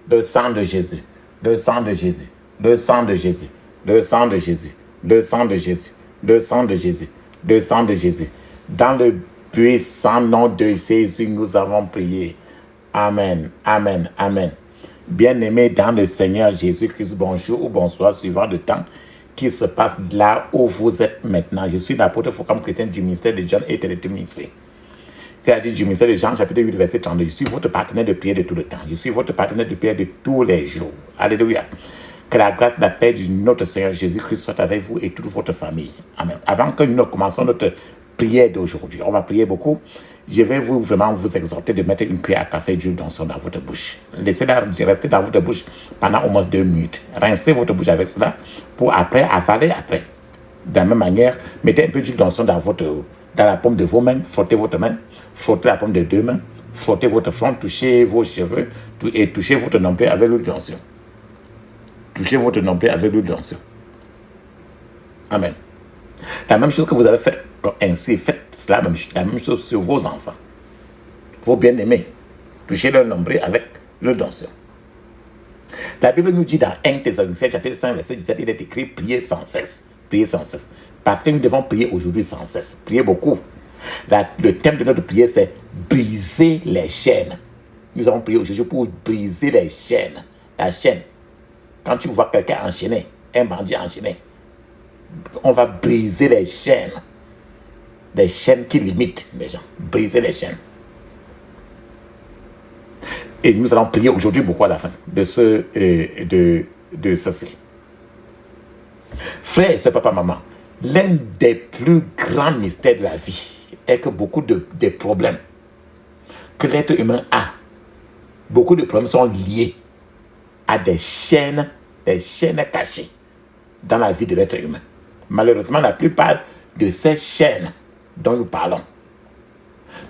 le sang de Jésus, le sang de Jésus, le sang de Jésus, le sang de Jésus, le sang de Jésus, le sang de Jésus, le sang de Jésus. Dans le puissant nom de Jésus, nous avons prié. Amen, amen, amen. Bien-aimés dans le Seigneur Jésus-Christ, bonjour ou bonsoir, suivant le temps qui se passe là où vous êtes maintenant. Je suis l'apôtre Foucault, chrétien du ministère de Jean et de ministère. C'est-à-dire du ministère de Jean, chapitre 8, verset 32. Je suis votre partenaire de prière de tout le temps. Je suis votre partenaire de prière de tous les jours. Alléluia. Que la grâce et la paix de notre Seigneur Jésus-Christ soit avec vous et toute votre famille. Amen. Avant que nous commençons notre prière d'aujourd'hui, on va prier beaucoup. Je vais vraiment vous exhorter de mettre une cuillère à café d'huile d'onction dans votre bouche. Laissez-la rester dans votre bouche pendant au moins 2 minutes. Rincez votre bouche avec cela pour après avaler après. De la même manière, mettez un peu d'huile d'onction dans la paume de vos mains, frottez votre main, frottez la paume de 2 mains, frottez votre front, touchez vos cheveux et touchez votre nombril avec l'huile d'onction. Touchez votre nombril avec l'huile d'onction. Amen. La même chose que vous avez fait ainsi, faites la même chose sur vos enfants, vos bien-aimés. Touchez leur nombril avec l'huile d'onction. La Bible nous dit dans 1 Thessaloniciens chapitre 5 verset 17, il est écrit priez sans cesse. Priez sans cesse. Parce que nous devons prier aujourd'hui sans cesse. Priez beaucoup. Le thème de notre prière, c'est briser les chaînes. Nous allons prier aujourd'hui pour briser les chaînes. La chaîne. Quand tu vois quelqu'un enchaîné, un bandit enchaîné, on va briser les chaînes. Les chaînes qui limitent les gens. Briser les chaînes. Et nous allons prier aujourd'hui beaucoup à la fin de ceci. Frères et sœurs, papa, maman, l'un des plus grands mystères de la vie est que beaucoup de problèmes que l'être humain a, beaucoup de problèmes sont liés à des chaînes cachées dans la vie de l'être humain. Malheureusement, la plupart de ces chaînes dont nous parlons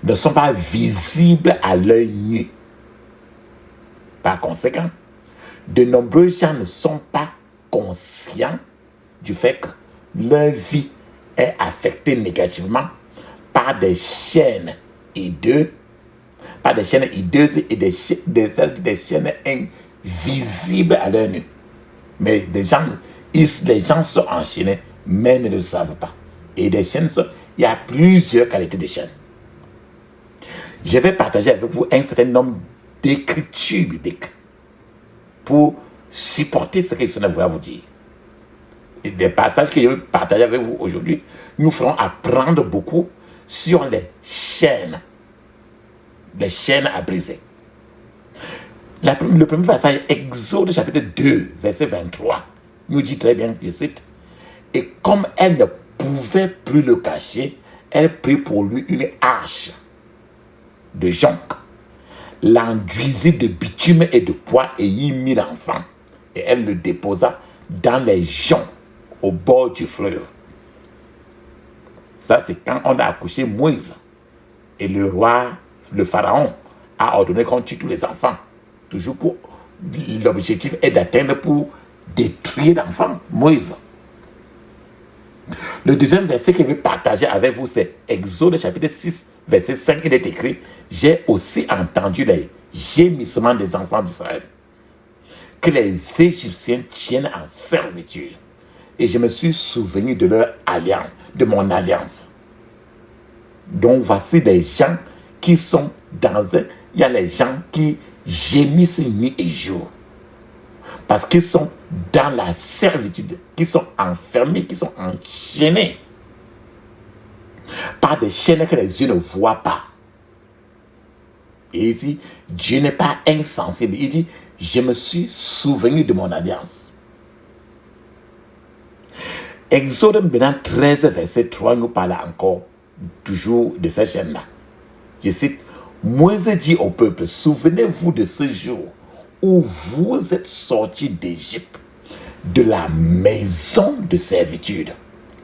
ne sont pas visibles à l'œil nu. Par conséquent, de nombreux gens ne sont pas conscients du fait que leur vie est affectée négativement par des chaînes hideuses, et des chaînes invisibles à l'œil nu. Mais les gens sont enchaînés, mais ne le savent pas. Et des chaînes, il y a plusieurs qualités de chaînes. Je vais partager avec vous un certain nombre d'écritures bibliques pour supporter ce que je voulais vous dire. Et des passages que je vais partager avec vous aujourd'hui nous feront apprendre beaucoup sur les chaînes à briser. Le premier passage, Exode chapitre 2, verset 23, nous dit très bien, je cite, « Et comme elle ne pouvait plus le cacher, elle prit pour lui une hache de jonc, l'enduisit de bitume et de poids et y mit l'enfant. Et elle le déposa dans les joncs au bord du fleuve. » Ça, c'est quand on a accouché Moïse. Et le roi, le pharaon, a ordonné qu'on tue tous les enfants. Toujours pour l'objectif est d'atteindre pour détruire l'enfant, Moïse. Le deuxième verset que je vais partager avec vous, c'est Exode chapitre 6, verset 5. Il est écrit, « J'ai aussi entendu les gémissements des enfants d'Israël, que les Égyptiens tiennent en servitude. Et je me suis souvenu de leur alliance, de mon alliance. » Donc voici des gens qui sont il y a les gens qui gémissent nuit et jour. Parce qu'ils sont dans la servitude, qui sont enfermés, qui sont enchaînés par des chaînes que les yeux ne voient pas. Et il dit, Dieu n'est pas insensible. Il dit, je me suis souvenu de mon alliance. Exode maintenant 13, verset 3 nous parle encore toujours de ces chaînes-là. Je cite, Moïse dit au peuple, souvenez-vous de ce jour où vous êtes sortis d'Égypte, de la maison de servitude,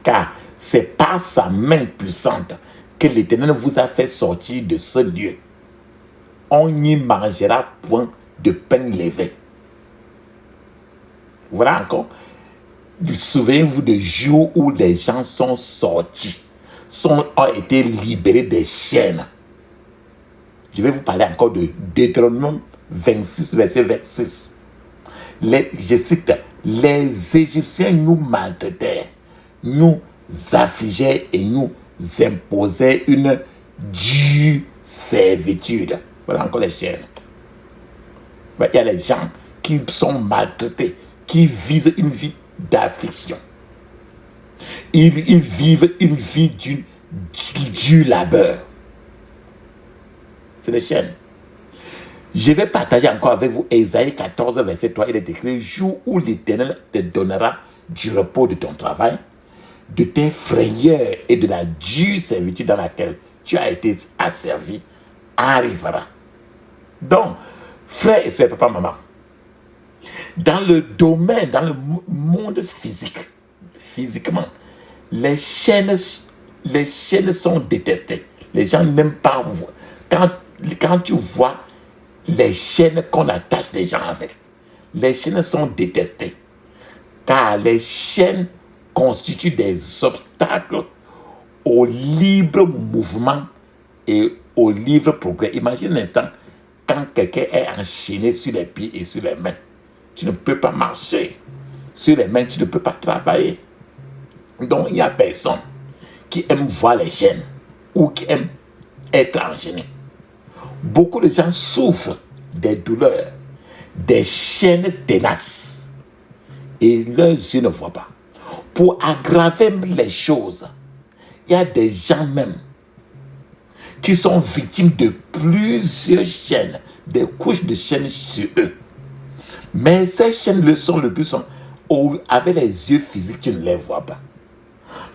car c'est par sa main puissante que l'Éternel vous a fait sortir de ce lieu. On n'y mangera point de pain levé. Voilà encore. Souvenez-vous du jour où les gens sont sortis, ont été libérés des chaînes. Je vais vous parler encore de Deutéronome 26, verset 26. Je cite, les Égyptiens nous maltraitaient, nous affligeaient et nous imposaient une dure servitude. Voilà encore les chaînes. Il y a les gens qui sont maltraités, qui visent une vie d'affliction. Ils vivent une vie du labeur. C'est les chaînes. Je vais partager encore avec vous Ésaïe 14, verset 3. Il est écrit, jour où l'Éternel te donnera du repos de ton travail, de tes frayeurs et de la dure servitude dans laquelle tu as été asservi, arrivera. Donc, frères et sœurs, papa, maman, dans le domaine, dans le monde physiquement, les chaînes sont détestées. Les gens n'aiment pas voir. Quand tu vois les chaînes qu'on attache les gens avec, les chaînes sont détestées. Car les chaînes constituent des obstacles au libre mouvement et au libre progrès. Imagine un instant, quand quelqu'un est enchaîné sur les pieds et sur les mains, tu ne peux pas marcher. Sur les mains, tu ne peux pas travailler. Donc, il n'y a personne qui aime voir les chaînes ou qui aime être enchaîné. Beaucoup de gens souffrent des douleurs, des chaînes ténaces et leurs yeux ne voient pas. Pour aggraver les choses, il y a des gens même qui sont victimes de plusieurs chaînes, des couches de chaînes sur eux. Mais ces chaînes sont le plus sont avec les yeux physiques, tu ne les vois pas.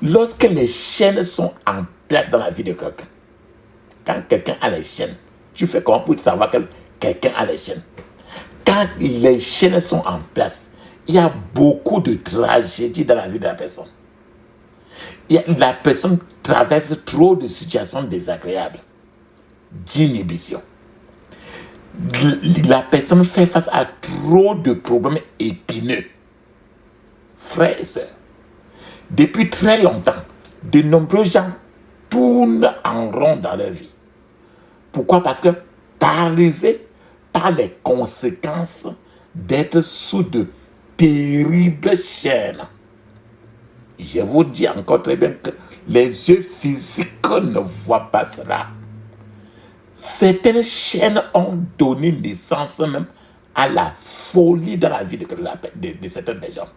Lorsque les chaînes sont en place dans la vie de quelqu'un, quand quelqu'un a les chaînes, tu fais comment pour savoir que quelqu'un a les chaînes? Quand les chaînes sont en place, il y a beaucoup de tragédies dans la vie de la personne. La personne traverse trop de situations désagréables, d'inhibition. La personne fait face à trop de problèmes épineux. Frères et sœurs, depuis très longtemps, de nombreux gens tournent en rond dans leur vie. Pourquoi? Parce que paralysés par les conséquences d'être sous de terribles chaînes. Je vous dis encore très bien que les yeux physiques ne voient pas cela. Certaines chaînes ont donné naissance même à la folie dans la vie de certains gens.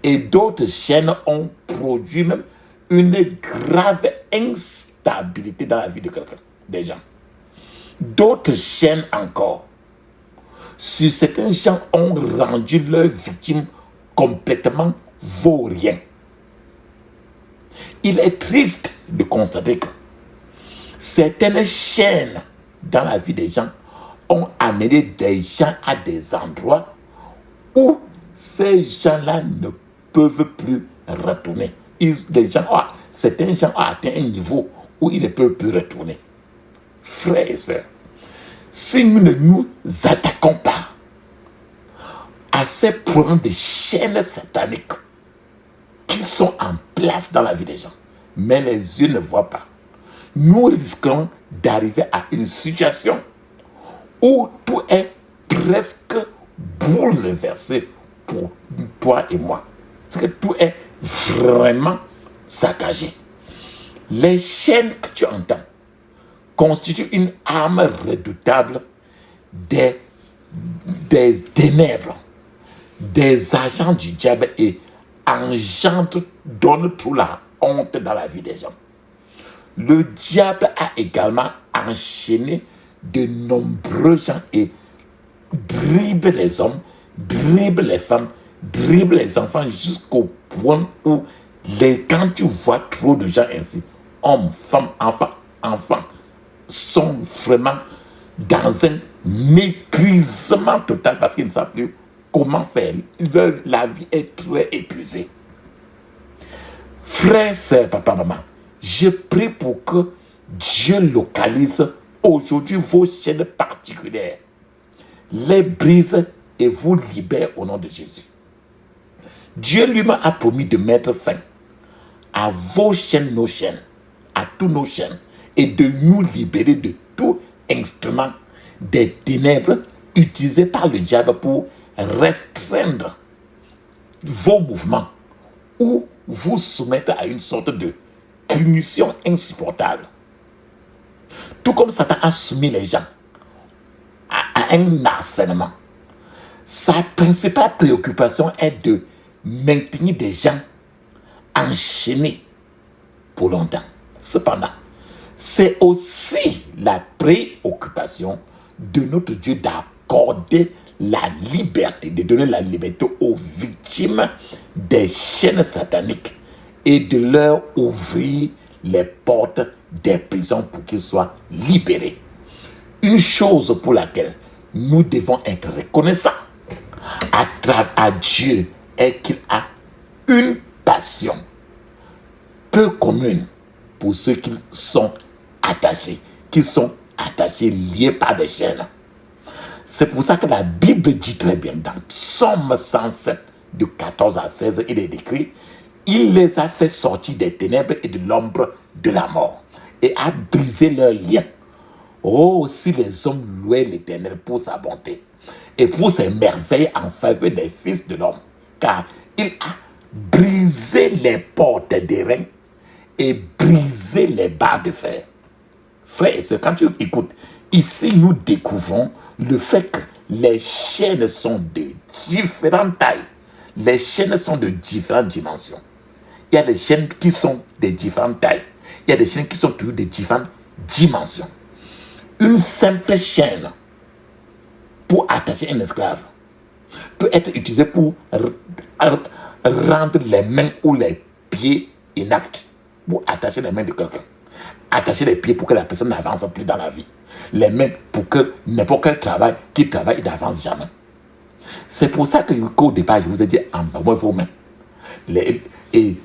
Et d'autres chaînes ont produit même une grave instabilité dans la vie de quelqu'un, des gens. D'autres chaînes encore, sur certains gens, ont rendu leurs victimes complètement vauriens. Il est triste de constater que certaines chaînes dans la vie des gens ont amené des gens à des endroits où ces gens-là ne peuvent plus retourner. Certains gens ont atteint un niveau où ils ne peuvent plus retourner. Frères et sœurs, si nous ne nous attaquons pas à ces problèmes de chaînes sataniques qui sont en place dans la vie des gens, mais les yeux ne voient pas, nous risquons d'arriver à une situation où tout est presque bouleversé pour toi et moi. C'est que tout est vraiment saccagé. Les chaînes que tu entends constituent une arme redoutable des ténèbres, des agents du diable et donnent toute la honte dans la vie des gens. Le diable a également enchaîné de nombreux gens et dribble les hommes, dribble les femmes, dribble les enfants jusqu'au point où quand tu vois trop de gens ainsi, hommes, femmes, enfants, sont vraiment dans un épuisement total parce qu'ils ne savent plus comment faire. La vie est très épuisée. Frères, sœurs, papa, maman, je prie pour que Dieu localise aujourd'hui vos chaînes particulières, les brise et vous libère au nom de Jésus. Dieu lui-même a promis de mettre fin à vos chaînes, nos chaînes, à tous nos chaînes, et de nous libérer de tout instrument des ténèbres utilisé par le diable pour restreindre vos mouvements ou vous soumettre à une sorte de punition insupportable. Tout comme Satan a soumis les gens à un harcèlement, sa principale préoccupation est de maintenir des gens enchaînés pour longtemps. Cependant, c'est aussi la préoccupation de notre Dieu d'accorder la liberté, de donner la liberté aux victimes des chaînes sataniques et de leur ouvrir les portes des prisons pour qu'ils soient libérés. Une chose pour laquelle nous devons être reconnaissants à Dieu est qu'il a une passion peu commune pour ceux qui sont attachés, liés par des chaînes. C'est pour ça que la Bible dit très bien dans Psaume 107, de 14 à 16, il est écrit: il les a fait sortir des ténèbres et de l'ombre de la mort et a brisé leurs liens. Oh, si les hommes louaient l'Éternel pour sa bonté et pour ses merveilles en faveur des fils de l'homme, car il a brisé les portes des reins et brisé les barres de fer. Frère et sœur, quand tu écoutes, ici nous découvrons le fait que les chaînes sont de différentes tailles. Les chaînes sont de différentes dimensions. Il y a des chaînes qui sont de différentes tailles. Il y a des chaînes qui sont toujours de différentes dimensions. Une simple chaîne pour attacher un esclave peut être utilisée pour rendre les mains ou les pieds inaptes, pour attacher les mains de quelqu'un. Attacher les pieds pour que la personne n'avance plus dans la vie. Les mains pour que n'importe quel travail qu'il travaille, il n'avance jamais. C'est pour ça qu'au départ, je vous ai dit, embarquez vos mains. Et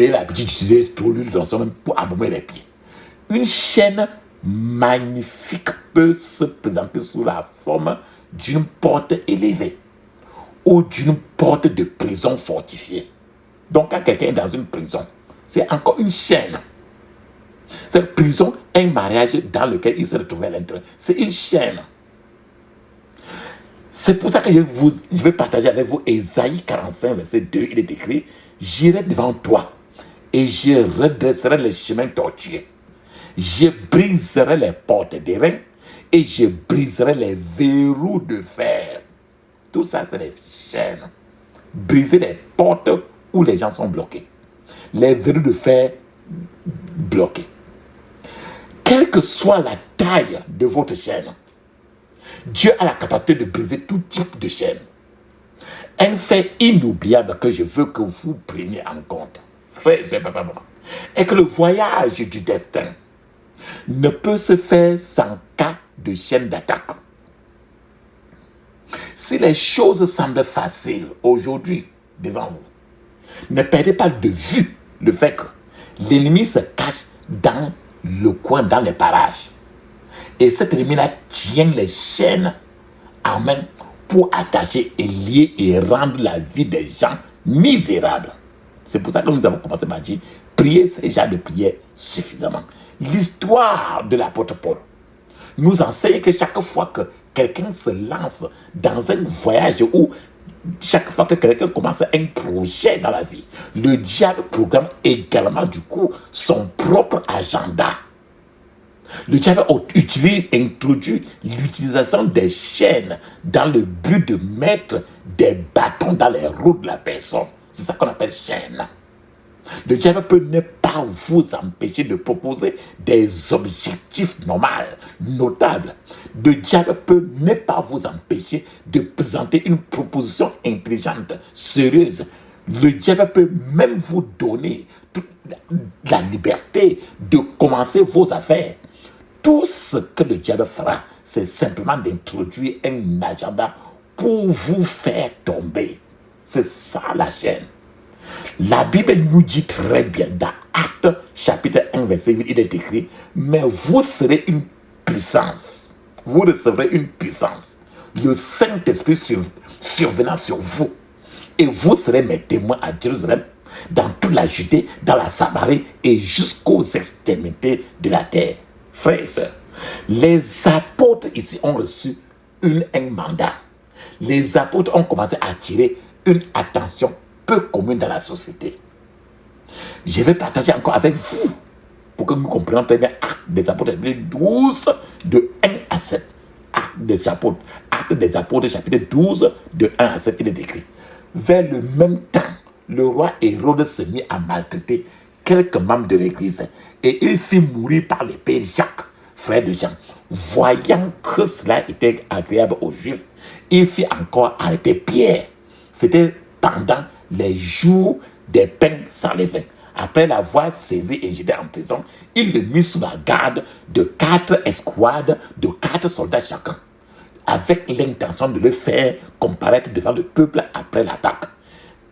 l'habitude d'utiliser l'huile dans son main pour embaumer les pieds. Une chaîne magnifique peut se présenter sous la forme d'une porte élevée ou d'une porte de prison fortifiée. Donc, quand quelqu'un est dans une prison, c'est encore une chaîne. Cette prison est un mariage dans lequel il s'est retrouvé à l'intérieur. C'est une chaîne. C'est pour ça que je vais partager avec vous Ésaïe 45, verset 2. Il est écrit: j'irai devant toi et je redresserai les chemins tortueux. Je briserai les portes des reins et je briserai les verrous de fer. Tout ça, c'est les chaînes. Briser les portes où les gens sont bloqués. Les verrous de fer bloqués. Quelle que soit la taille de votre chaîne, Dieu a la capacité de briser tout type de chaîne. Un fait inoubliable que je veux que vous preniez en compte, frère et papa, est que le voyage du destin ne peut se faire sans cas de chaîne d'attaque. Si les choses semblent faciles aujourd'hui devant vous, ne perdez pas de vue le fait que l'ennemi se cache dans le coin, dans les parages. Et cet ennemi-là tient les chaînes en main pour attacher et lier et rendre la vie des gens misérable. C'est pour ça que nous avons commencé par dire: priez ces genres de prières suffisamment. L'histoire de l'apôtre Paul nous enseigne que chaque fois que quelqu'un se lance dans un voyage ou chaque fois que quelqu'un commence un projet dans la vie, le diable programme également du coup son propre agenda. Le diable a introduit l'utilisation des chaînes dans le but de mettre des bâtons dans les roues de la personne. C'est ça qu'on appelle chaîne. Le diable peut ne pas vous empêcher de proposer des objectifs normaux, notables. Le diable peut ne pas vous empêcher de présenter une proposition intelligente, sérieuse. Le diable peut même vous donner toute la liberté de commencer vos affaires. Tout ce que le diable fera, c'est simplement d'introduire un agenda pour vous faire tomber. C'est ça la chaîne. La Bible nous dit très bien dans Actes chapitre 1 verset 8, il est écrit: mais vous serez une puissance. Vous recevrez une puissance. Le Saint-Esprit survenant sur vous. Et vous serez mes témoins à Jérusalem, dans toute la Judée, dans la Samarie et jusqu'aux extrémités de la terre. Frères et sœurs, les apôtres ici ont reçu un mandat. Les apôtres ont commencé à attirer une attention peu commune dans la société. Je vais partager encore avec vous pour que nous comprenions très bien Actes des Apôtres, chapitre 12, de 1 à 7. Actes des Apôtres, chapitre 12, de 1 à 7, il est écrit. Vers le même temps, le roi Hérode se mit à maltraiter quelques membres de l'église et il fit mourir par l'épée Jacques, frère de Jean. Voyant que cela était agréable aux Juifs, il fit encore arrêter Pierre. C'était pendant les jours des pains sans levain. Après l'avoir saisi et jeté en prison, il le mit sous la garde de 4 escouades de 4 soldats chacun, avec l'intention de le faire comparaître devant le peuple après la Pâque.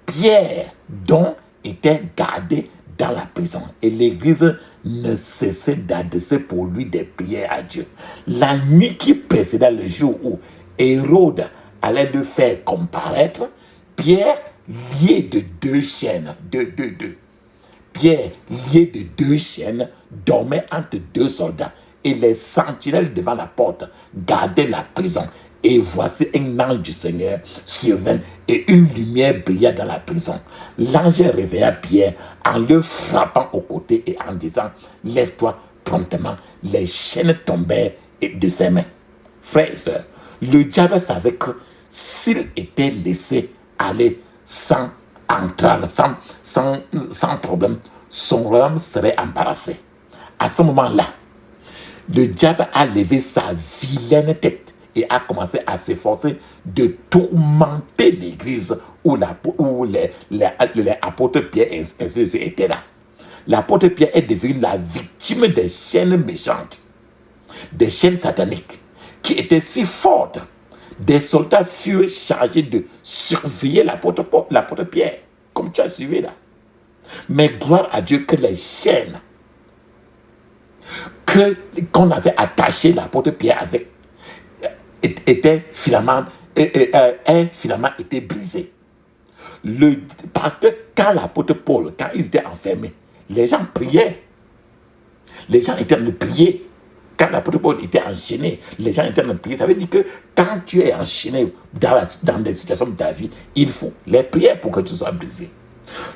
Pierre, donc, était gardé dans la prison et l'église ne cessait d'adresser pour lui des prières à Dieu. La nuit qui précédait le jour où Hérode allait le faire comparaître, Pierre, lié de 2 chaînes, Pierre, lié de 2 chaînes, dormait entre 2 soldats et les sentinelles devant la porte gardaient la prison. Et voici un ange du Seigneur survint et une lumière brilla dans la prison. L'ange réveilla Pierre en le frappant au côté et en disant « Lève-toi promptement ». Les chaînes tombèrent de ses mains. Frères et sœurs, le diable savait que s'il était laissé aller sans entrave, sans problème, son royaume serait embarrassé. À ce moment-là, le diable a levé sa vilaine tête et a commencé à s'efforcer de tourmenter l'église où les apôtres Pierre et ainsi de suite étaient là. L'apôtre Pierre est devenu la victime des chaînes méchantes, des chaînes sataniques, qui étaient si fortes. Des soldats furent chargés de surveiller l'apôtre Pierre, comme tu as suivi là. Mais gloire à Dieu que les chaînes qu'on avait attachées l'apôtre Pierre avec un filament était brisé. Parce que quand l'apôtre Paul, quand ils étaient enfermés, les gens priaient. Les gens étaient en train de prier. Quand l'apôtre Paul était enchaîné, les gens étaient en train de prier. Ça veut dire que quand tu es enchaîné dans des situations de ta vie, il faut les prières pour que tu sois brisé.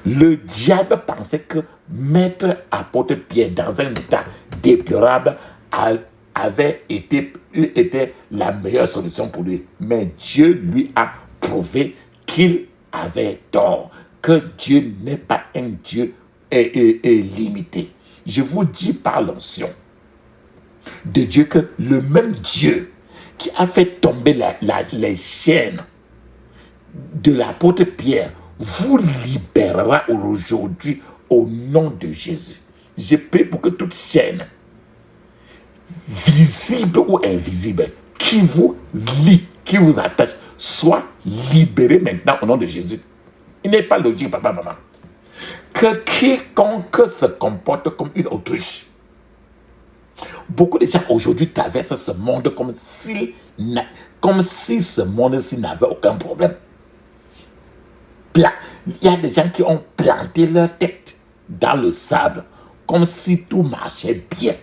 Le diable pensait que mettre apôtre Pierre dans un état déplorable avait été la meilleure solution pour lui. Mais Dieu lui a prouvé qu'il avait tort, que Dieu n'est pas un Dieu limité. Je vous dis par l'onction de Dieu que le même Dieu qui a fait tomber les chaînes de l'apôtre Pierre vous libérera aujourd'hui au nom de Jésus. Je prie pour que toute chaîne, visible ou invisible, qui vous lie, qui vous attache, soit libérée maintenant au nom de Jésus. Il n'est pas logique, papa, maman, que quiconque se comporte comme une autruche. Beaucoup de gens aujourd'hui traversent ce monde comme si ce monde-ci n'avait aucun problème. Il y a des gens qui ont planté leur tête dans le sable comme si tout marchait bien.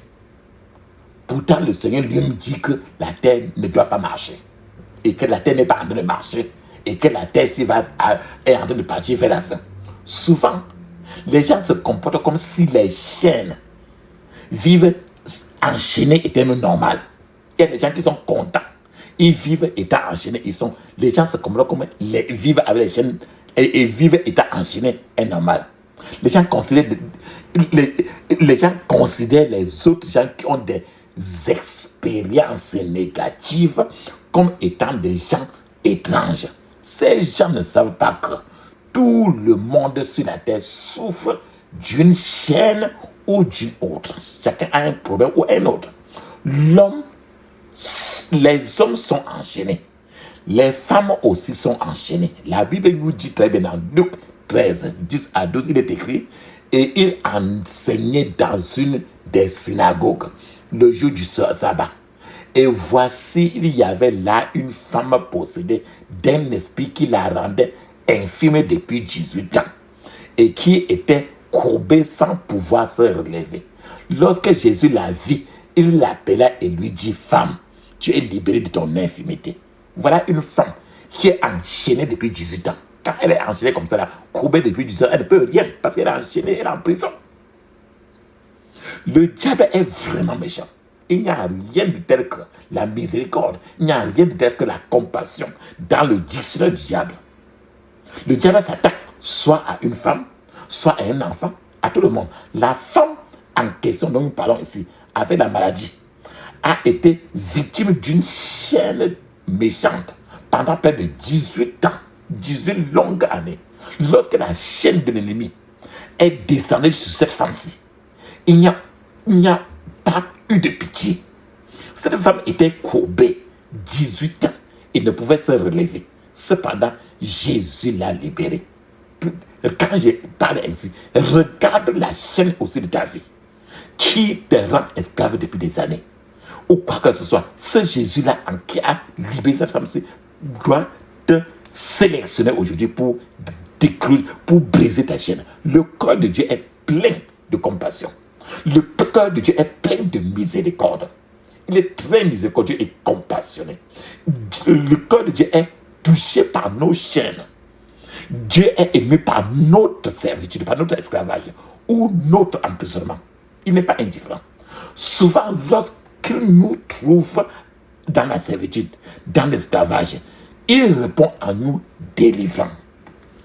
Pourtant, le Seigneur lui me dit que la terre ne doit pas marcher et que la terre n'est pas en train de marcher et que la terre est en train de partir vers la fin. Souvent, les gens se comportent comme si les chaînes vivent enchaînés étaient normal. Il y a des gens qui sont contents. Ils vivent étant enchaînés. Les gens se comportent comme vivent avec les chaînes et vivent étant enchaînés est normal. Les gens considèrent les autres gens qui ont des expériences négatives comme étant des gens étranges. Ces gens ne savent pas que tout le monde sur la terre souffre d'une chaîne ou d'une autre. Chacun a un problème ou un autre. Les hommes sont enchaînés. Les femmes aussi sont enchaînées. La Bible nous dit très bien dans Luc 13, 10 à 12, il est écrit, et il enseignait dans une des synagogues le jour du sabbat. Et voici, il y avait là une femme possédée d'un esprit qui la rendait infirme depuis 18 ans et qui était courbée sans pouvoir se relever. Lorsque Jésus la vit, il l'appela et lui dit « Femme, tu es libérée de ton infirmité. » Voilà une femme qui est enchaînée depuis 18 ans. Quand elle est enchaînée comme ça, là, courbée depuis 18 ans, elle ne peut rien parce qu'elle est enchaînée, elle est en prison. Le diable est vraiment méchant. Il n'y a rien de tel que la miséricorde. Il n'y a rien de tel que la compassion dans le dictionnaire du diable. Le diable s'attaque soit à une femme, soit à un enfant, à tout le monde. La femme en question dont nous parlons ici, avec la maladie, a été victime d'une chaîne méchante pendant près de 18 ans, 18 longues années. Lorsque la chaîne de l'ennemi est descendue sur cette femme-ci, il n'y a pas eu de pitié. Cette femme était courbée 18 ans et ne pouvait se relever. Cependant, Jésus l'a libérée. Quand je parle ainsi, regarde la chaîne aussi de ta vie qui te rend esclave depuis des années. Ou quoi que ce soit, ce Jésus-là qui a libéré cette femme-ci doit te sélectionner aujourd'hui pour déclure, pour briser ta chaîne. Le cœur de Dieu est plein de compassion. Le cœur de Dieu est plein de miséricorde. Il est très miséricordieux et compassionné. Le cœur de Dieu est touché par nos chaînes. Dieu est ému par notre servitude, par notre esclavage ou notre emprisonnement. Il n'est pas indifférent. Souvent, lorsqu'il nous trouve dans la servitude, dans l'esclavage, il répond à nous délivrant.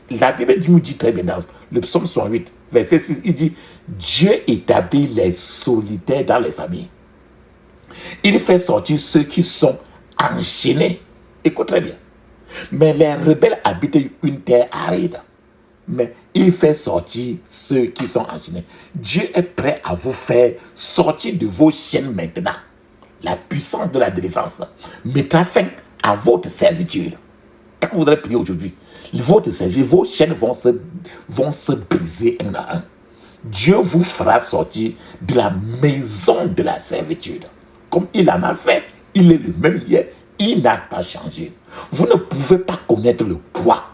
La Bible nous dit très bien dans le psaume 68, verset 6, il dit « Dieu établit les solitaires dans les familles. Il fait sortir ceux qui sont enchaînés. » Écoute très bien. Mais les rebelles habitent une terre aride. Mais il fait sortir ceux qui sont enchaînés. Dieu est prêt à vous faire sortir de vos chaînes maintenant. La puissance de la délivrance mettra fin à votre servitude. Quand vous allez prier aujourd'hui, votre servitude, vos chaînes vont se briser un à un. Dieu vous fera sortir de la maison de la servitude. Comme il en a fait, il est le même hier, il n'a pas changé. Vous ne pouvez pas connaître le poids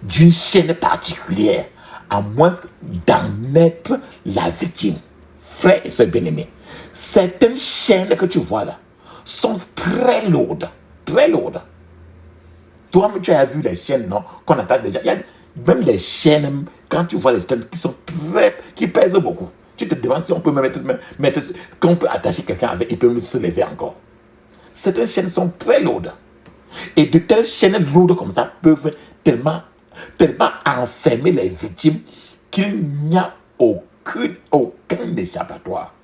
d'une chaîne particulière à moins d'en être la victime. Frères et sœurs bien-aimés, certaines chaînes que tu vois là sont très lourdes, très lourdes. Toi-même, tu as vu les chaînes, non, qu'on attaque déjà. Il y a même les chaînes, quand tu vois les chaînes qui pèsent beaucoup. Tu te demandes si on peut qu'on peut attacher quelqu'un avec, il peut se lever encore. Certaines chaînes sont très lourdes. Et de telles chaînes lourdes comme ça peuvent tellement enfermer les victimes qu'il n'y a aucun échappatoire.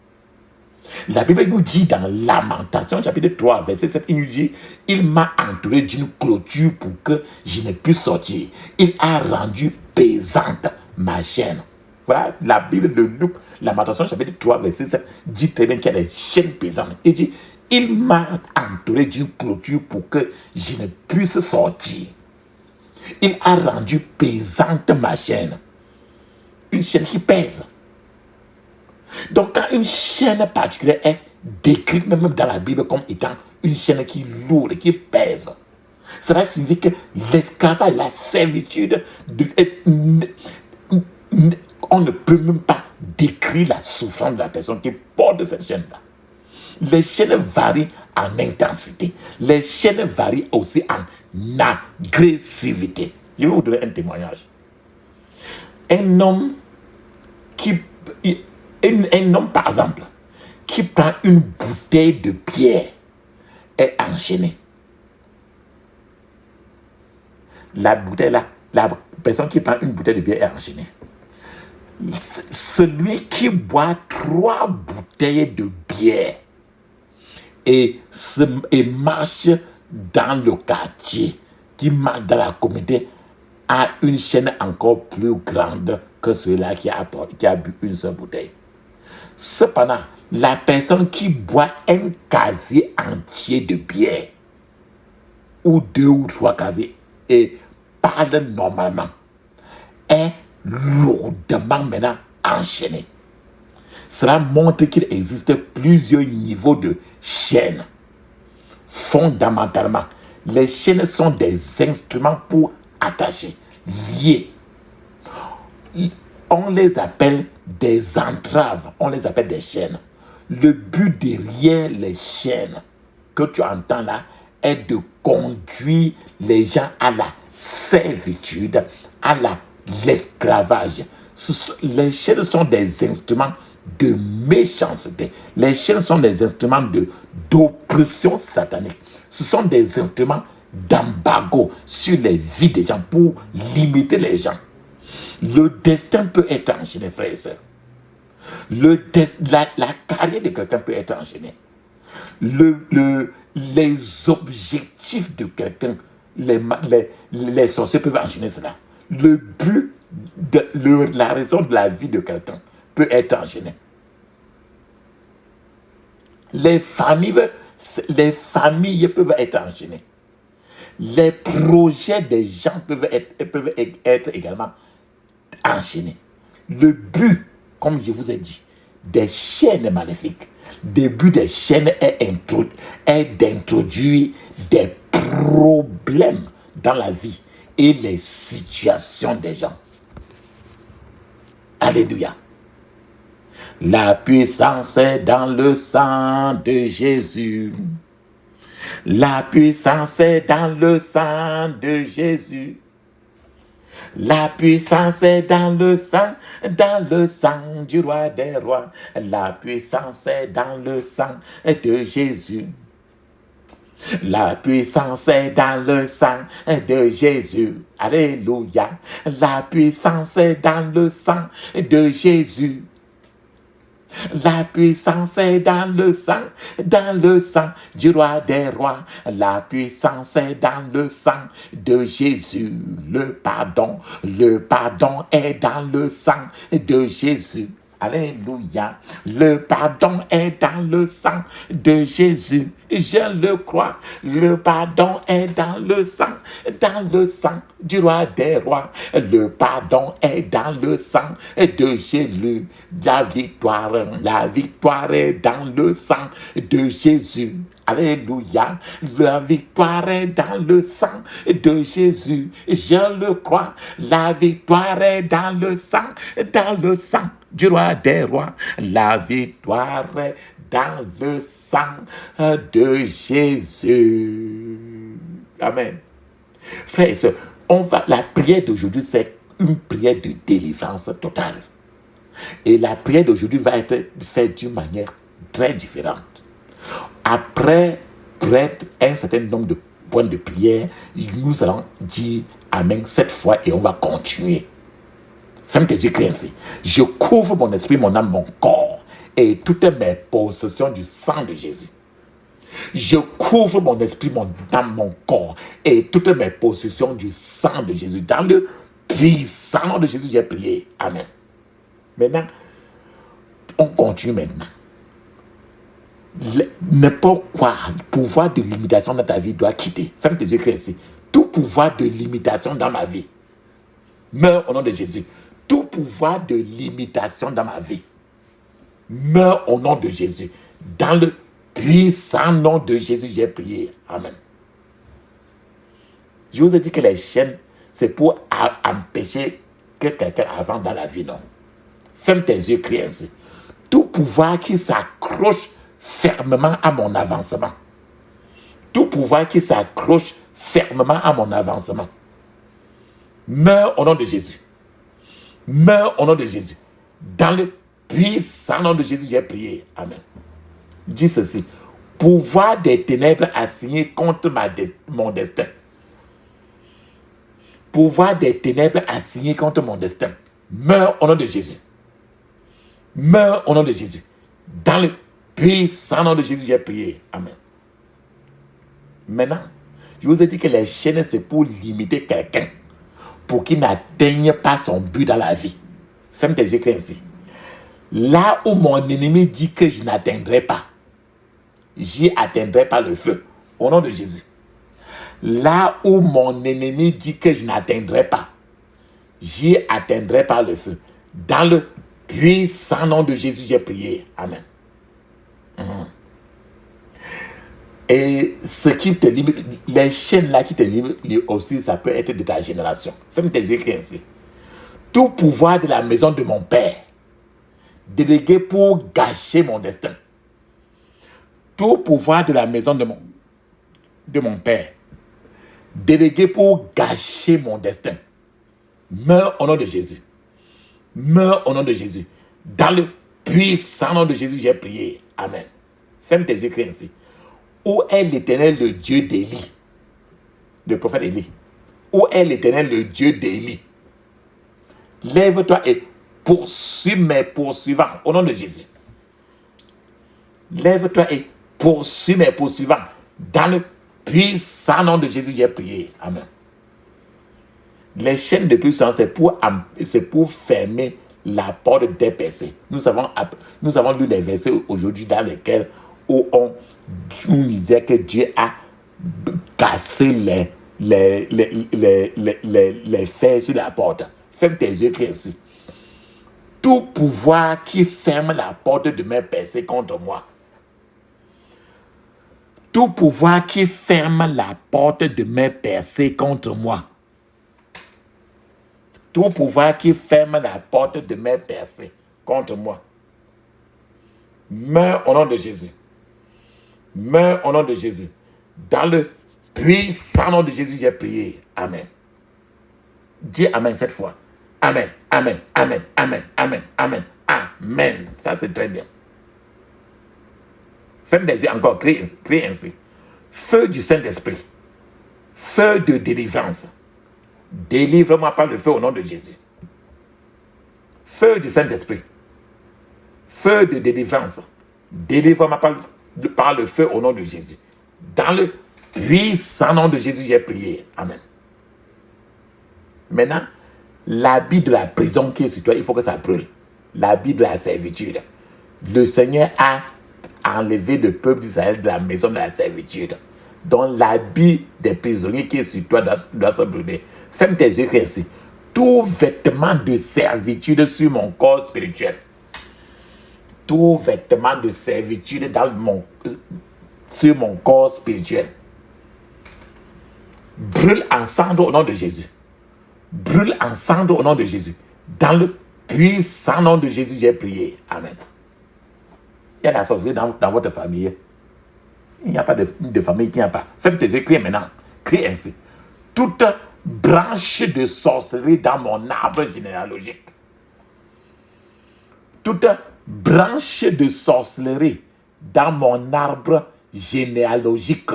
La Bible nous dit dans Lamentation, chapitre 3, verset 7, il nous dit « Il m'a entouré d'une clôture pour que je ne puisse sortir. Il a rendu pesante ma chaîne. » Voilà, la Bible de Luc, Lamentation, chapitre 3, verset 7, dit très bien qu'il y a des chaînes pesantes. Il dit « Il m'a entouré d'une clôture pour que je ne puisse sortir. Il a rendu pesante ma chaîne. » Une chaîne qui pèse. Donc, quand une chaîne particulière est décrite même dans la Bible comme étant une chaîne qui est lourde, qui pèse, cela signifie que l'esclavage, la servitude, on ne peut même pas décrire la souffrance de la personne qui porte cette chaîne-là. Les chaînes varient en intensité. Les chaînes varient aussi en agressivité. Je vais vous donner un témoignage. Un homme, par exemple, qui prend une bouteille de bière est enchaîné. La personne qui prend une bouteille de bière est enchaînée. Celui qui boit 3 bouteilles de bière et marche dans le quartier, qui marche dans la communauté, a une chaîne encore plus grande que celui-là qui a bu une seule bouteille. Cependant, la personne qui boit un casier entier de bière, ou 2 ou 3 casiers, et parle normalement, est lourdement maintenant enchaîné. Cela montre qu'il existe plusieurs niveaux de chaînes. Fondamentalement, les chaînes sont des instruments pour attacher, lier. On les appelle des entraves, on les appelle des chaînes. Le but derrière les chaînes que tu entends là est de conduit les gens à la servitude, à l'esclavage. Les chaînes sont des instruments de méchanceté. Les chaînes sont des instruments d'oppression satanique. Ce sont des instruments d'embargo sur les vies des gens pour limiter les gens. Le destin peut être enchaîné, frères et sœurs. La carrière de quelqu'un peut être enchaînée. Les objectifs de quelqu'un, les sorciers peuvent enchaîner cela. Le but, la raison de la vie de quelqu'un peut être enchaîné. Les familles peuvent être enchaînées. Les projets des gens peuvent être également enchaînés. Le but, comme je vous ai dit, des chaînes maléfiques, le but des chaînes est d'introduire des problèmes dans la vie et les situations des gens. Alléluia. La puissance est dans le sang de Jésus. La puissance est dans le sang de Jésus. La puissance est dans le sang du roi des rois. La puissance est dans le sang de Jésus. La puissance est dans le sang de Jésus. Alléluia. La puissance est dans le sang de Jésus. La puissance est dans le sang du roi des rois. La puissance est dans le sang de Jésus. Le pardon est dans le sang de Jésus. Alléluia. Le pardon est dans le sang de Jésus. Je le crois. Le pardon est dans le sang du roi des rois. Le pardon est dans le sang de Jésus. La victoire est dans le sang de Jésus. Alléluia. La victoire est dans le sang de Jésus. Je le crois. La victoire est dans le sang du roi des rois. La victoire est dans le sang de Jésus. Amen. Frères et sœurs, la prière d'aujourd'hui, c'est une prière de délivrance totale. Et la prière d'aujourd'hui va être faite d'une manière très différente. Après un certain nombre de points de prière, nous allons dire Amen 7 fois et on va continuer. Ferme tes yeux, crie ainsi. Je couvre mon esprit, mon âme, mon corps et toutes mes possessions du sang de Jésus. Je couvre mon esprit, mon âme, mon corps et toutes mes possessions du sang de Jésus. Dans le puissant nom de Jésus, j'ai prié. Amen. Maintenant, on continue maintenant. N'importe quoi, pouvoir de limitation dans ta vie doit quitter. Ferme tes yeux, crie ainsi. Tout pouvoir de limitation dans ma vie meurt au nom de Jésus. Tout pouvoir de limitation dans ma vie meurt au nom de Jésus. Dans le puissant nom de Jésus, j'ai prié. Amen. Je vous ai dit que les chaînes, c'est pour empêcher que quelqu'un avance dans la vie, non? Ferme tes yeux, crie ainsi. Tout pouvoir qui s'accroche fermement à mon avancement. Tout pouvoir qui s'accroche fermement à mon avancement meurt au nom de Jésus. Meurt au nom de Jésus. Dans le puissant nom de Jésus, j'ai prié. Amen. Dis ceci. Pouvoir des ténèbres assigné contre mon destin. Pouvoir des ténèbres assigné contre mon destin. Meurt au nom de Jésus. Meurt au nom de Jésus. Dans le puissant nom de Jésus, j'ai prié. Amen. Maintenant, je vous ai dit que les chaînes, c'est pour limiter quelqu'un, pour qu'il n'atteigne pas son but dans la vie. Ferme tes yeux, ainsi. Là où mon ennemi dit que je n'atteindrai pas, j'y atteindrai pas le feu. Au nom de Jésus. Là où mon ennemi dit que je n'atteindrai pas, j'y atteindrai pas le feu. Dans le puissant nom de Jésus, j'ai prié. Amen. Et ce qui te limite, les chaînes là qui te limitent aussi, ça peut être de ta génération. Ferme tes yeux ainsi. Tout pouvoir de la maison de mon père, délégué pour gâcher mon destin. Tout pouvoir de la maison de mon père, délégués pour gâcher mon destin, meurs au nom de Jésus. Meurs au nom de Jésus. Dans le puissant nom de Jésus, j'ai prié. Amen. Ferme tes yeux, crie ainsi. Où est l'Éternel, le Dieu d'Élie? Le prophète Élie. Où est l'Éternel, le Dieu d'Élie? Lève-toi et poursuis mes poursuivants au nom de Jésus. Lève-toi et poursuis mes poursuivants. Dans le puissant nom de Jésus, j'ai prié. Amen. Les chaînes de puissance, c'est pour fermer la porte des percées. Nous avons lu les versets aujourd'hui dans lesquels où on nous disait que Dieu a cassé les fers sur la porte. Ferme tes yeux, crie ainsi. Tout pouvoir qui ferme la porte de mes percées contre moi. Tout pouvoir qui ferme la porte de mes percées contre moi. Tout pouvoir qui ferme la porte de mes percées contre moi. Meurs au nom de Jésus. Meurs au nom de Jésus. Dans le puissant nom de Jésus, j'ai prié. Amen. Dis Amen cette fois. Amen, Amen, Amen, Amen, Amen, Amen, Amen. Ça, c'est très bien. Ferme les yeux encore, crie ainsi. Feu du Saint-Esprit. Feu de délivrance. Délivre-moi par le feu au nom de Jésus. Feu du Saint-Esprit. Feu de délivrance. Délivre-moi par le feu au nom de Jésus. Dans le puissant nom de Jésus, j'ai prié. Amen. Maintenant, l'habit de la prison qui est sur toi, il faut que ça brûle. L'habit de la servitude. Le Seigneur a enlevé le peuple d'Israël de la maison de la servitude. Donc l'habit des prisonniers qui est sur toi doit se brûler. Ferme tes yeux ainsi. Tout vêtement de servitude sur mon corps spirituel. Tout vêtement de servitude sur mon corps spirituel. Brûle ensemble au nom de Jésus. Brûle ensemble au nom de Jésus. Dans le puissant nom de Jésus, j'ai prié. Amen. Il y a la sorcellerie dans votre famille. Il n'y a pas de famille qui n'y a pas. Ferme tes yeux, crie maintenant. Crie ainsi. Toute branche de sorcellerie dans mon arbre généalogique. Toute branche de sorcellerie dans mon arbre généalogique.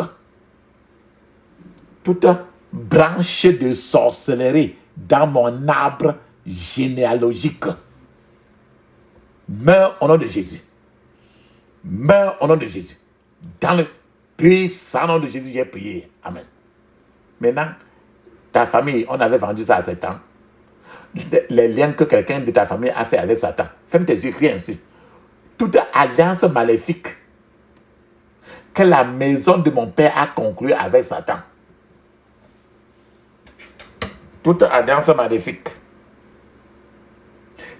Toute branche de sorcellerie dans mon arbre généalogique. Meurs au nom de Jésus. Meurs au nom de Jésus. Dans le puissant nom de Jésus, j'ai prié. Amen. Maintenant, ta famille, on avait vendu ça à Satan. Les liens que quelqu'un de ta famille a fait avec Satan. Ferme tes yeux, crie ainsi. Toute alliance maléfique que la maison de mon père a conclue avec Satan. Toute alliance maléfique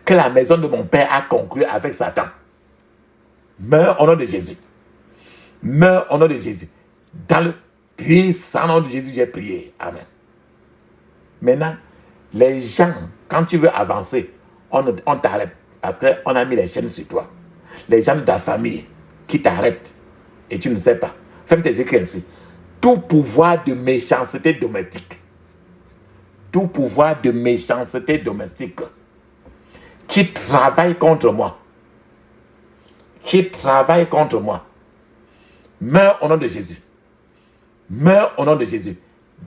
que la maison de mon père a conclue avec Satan. Meurs au nom de Jésus. Meurs au nom de Jésus. Dans le puissant nom de Jésus, j'ai prié. Amen. Maintenant, les gens, quand tu veux avancer, on t'arrête parce qu'on a mis les chaînes sur toi. Les gens de ta famille qui t'arrêtent et tu ne sais pas. Ferme tes yeux ainsi. Tout pouvoir de méchanceté domestique. Tout pouvoir de méchanceté domestique qui travaille contre moi. Qui travaille contre moi. Meurs au nom de Jésus. Meurs au nom de Jésus.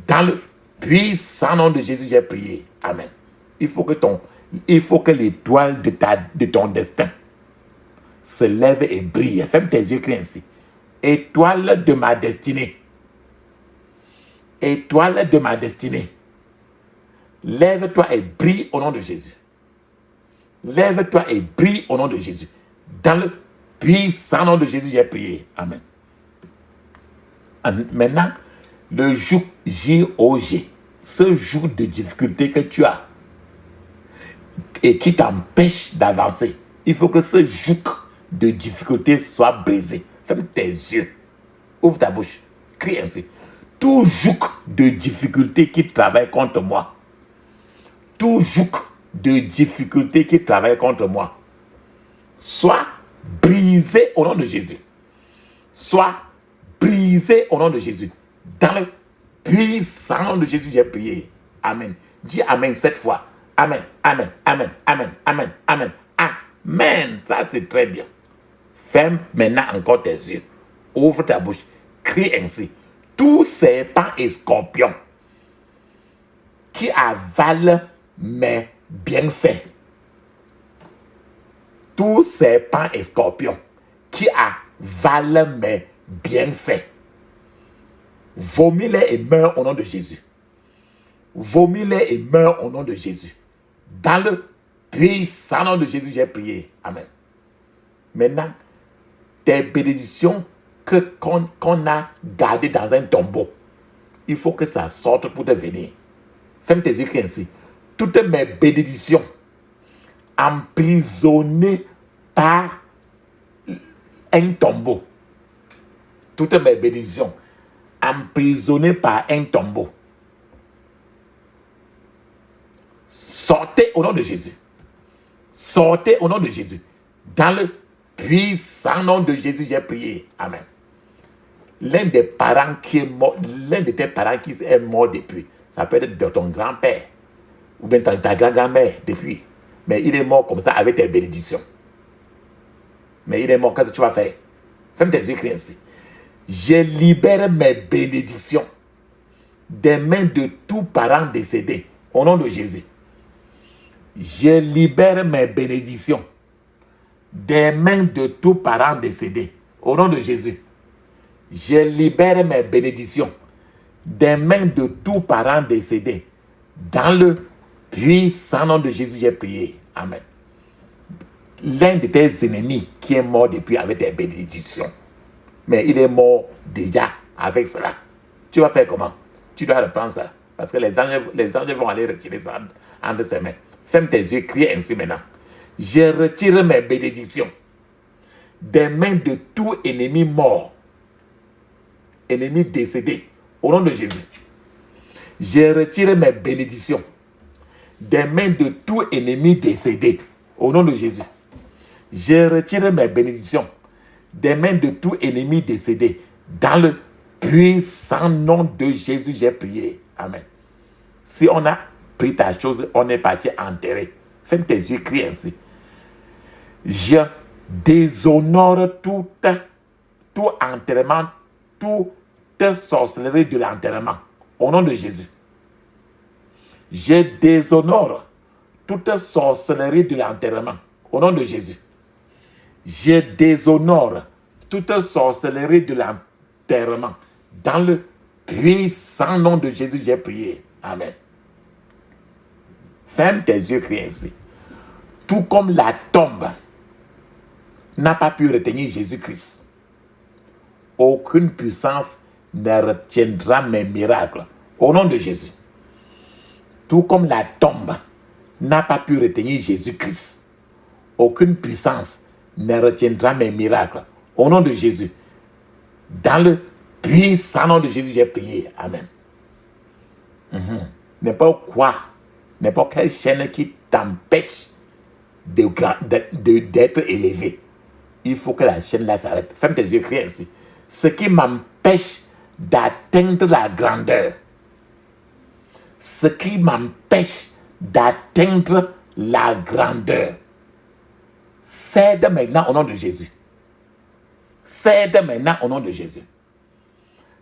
Dans le puissant nom de Jésus, j'ai prié. Amen. Il faut que l'étoile de ton destin se lève et brille. Ferme tes yeux, crie ainsi. Étoile de ma destinée. Étoile de ma destinée. Lève-toi et brille au nom de Jésus. Lève-toi et brille au nom de Jésus. Dans le puissant nom de Jésus, j'ai prié. Amen. Maintenant, le joug J-O-G, ce joug de difficulté que tu as et qui t'empêche d'avancer, il faut que ce joug de difficulté soit brisé. Ferme tes yeux. Ouvre ta bouche. Crie ainsi. Tout joug de difficulté qui travaille contre moi. Tout joug de difficulté qui travaille contre moi. Soit brisé au nom de Jésus. Soit brisé au nom de Jésus. Dans le puissant nom de Jésus, j'ai prié. Amen. Dis Amen 7 fois. Amen, Amen, Amen, Amen, Amen, Amen, Amen. Ça, c'est très bien. Ferme maintenant encore tes yeux. Ouvre ta bouche. Crie ainsi. Tout serpent et scorpion qui avalent mes bienfaits. Tout serpent et scorpion qui avalent mes bienfaits. Vomis-les et meurs au nom de Jésus. Vomis-les et meurs au nom de Jésus. Dans le puissant nom de Jésus, j'ai prié. Amen. Maintenant, tes bénédictions qu'on a gardées dans un tombeau, il faut que ça sorte pour devenir. Ferme tes yeux ainsi. Toutes mes bénédictions emprisonnées par un tombeau. Toutes mes bénédictions emprisonnées par un tombeau. Sortez au nom de Jésus. Sortez au nom de Jésus. Dans le puissant nom de Jésus, j'ai prié. Amen. L'un des parents qui est mort, l'un de tes parents qui est mort depuis, ça peut être de ton grand-père ou bien ta grand-grand-mère depuis. Mais il est mort comme ça avec tes bénédictions. Mais il est mort, qu'est-ce que tu vas faire? Ferme tes yeux, crie ainsi. Je libère mes bénédictions des mains de tout parent décédé au nom de Jésus. Je libère mes bénédictions des mains de tout parent décédé au nom de Jésus. Je libère mes bénédictions des mains de tout parent décédé. Dans le puissant nom de Jésus, j'ai prié. Amen. L'un de tes ennemis qui est mort depuis avec tes bénédictions, mais il est mort déjà avec cela. Tu vas faire comment? Tu dois reprendre ça. Parce que les anges vont aller retirer ça entre ses mains. Ferme tes yeux, crie ainsi maintenant. Je retire mes bénédictions des mains de tout ennemi mort, ennemi décédé, au nom de Jésus. Je retire mes bénédictions des mains de tout ennemi décédé, au nom de Jésus. Je retire mes bénédictions des mains de tout ennemi décédé. Dans le puissant nom de Jésus, j'ai prié. Amen. Si on a pris ta chose, on est parti enterrer. Ferme tes yeux, crie ainsi. Je déshonore tout enterrement, toute sorcellerie de l'enterrement. Au nom de Jésus. Je déshonore toute sorcellerie de l'enterrement. Au nom de Jésus. Je déshonore toute sorcellerie de l'enterrement. Dans le puissant nom de Jésus, j'ai prié. Amen. Ferme tes yeux, crie ainsi. Tout comme la tombe n'a pas pu retenir Jésus-Christ, aucune puissance ne retiendra mes miracles. Au nom de Jésus. Tout comme la tombe n'a pas pu retenir Jésus-Christ, aucune puissance ne retiendra mes miracles. Au nom de Jésus. Dans le puissant nom de Jésus, j'ai prié. Amen. N'importe quoi, n'importe quelle chaîne qui t'empêche d'être élevé, il faut que la chaîne là s'arrête. Ferme tes yeux, crie ainsi. Ce qui m'empêche d'atteindre la grandeur, ce qui m'empêche d'atteindre la grandeur, cède maintenant au nom de Jésus. Cède maintenant au nom de Jésus.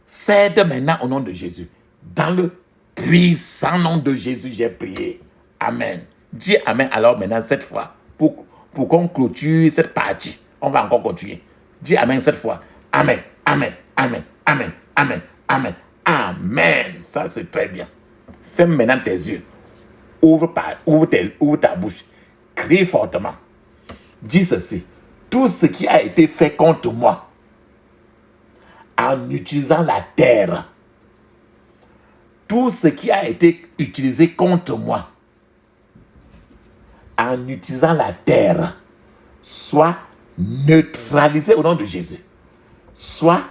Cède maintenant au nom de Jésus. Dans le puissant nom de Jésus, j'ai prié. Amen. Dis Amen alors maintenant cette fois. Pour qu'on clôture cette partie. On va encore continuer. Dis Amen cette fois. Amen. Amen. Amen. Amen. Amen. Amen. Amen. Ça c'est très bien. Ferme maintenant tes yeux. Ouvre ta bouche. Crie fortement. Dis ceci. Tout ce qui a été fait contre moi en utilisant la terre, tout ce qui a été utilisé contre moi en utilisant la terre, soit neutralisé au nom de Jésus. Soit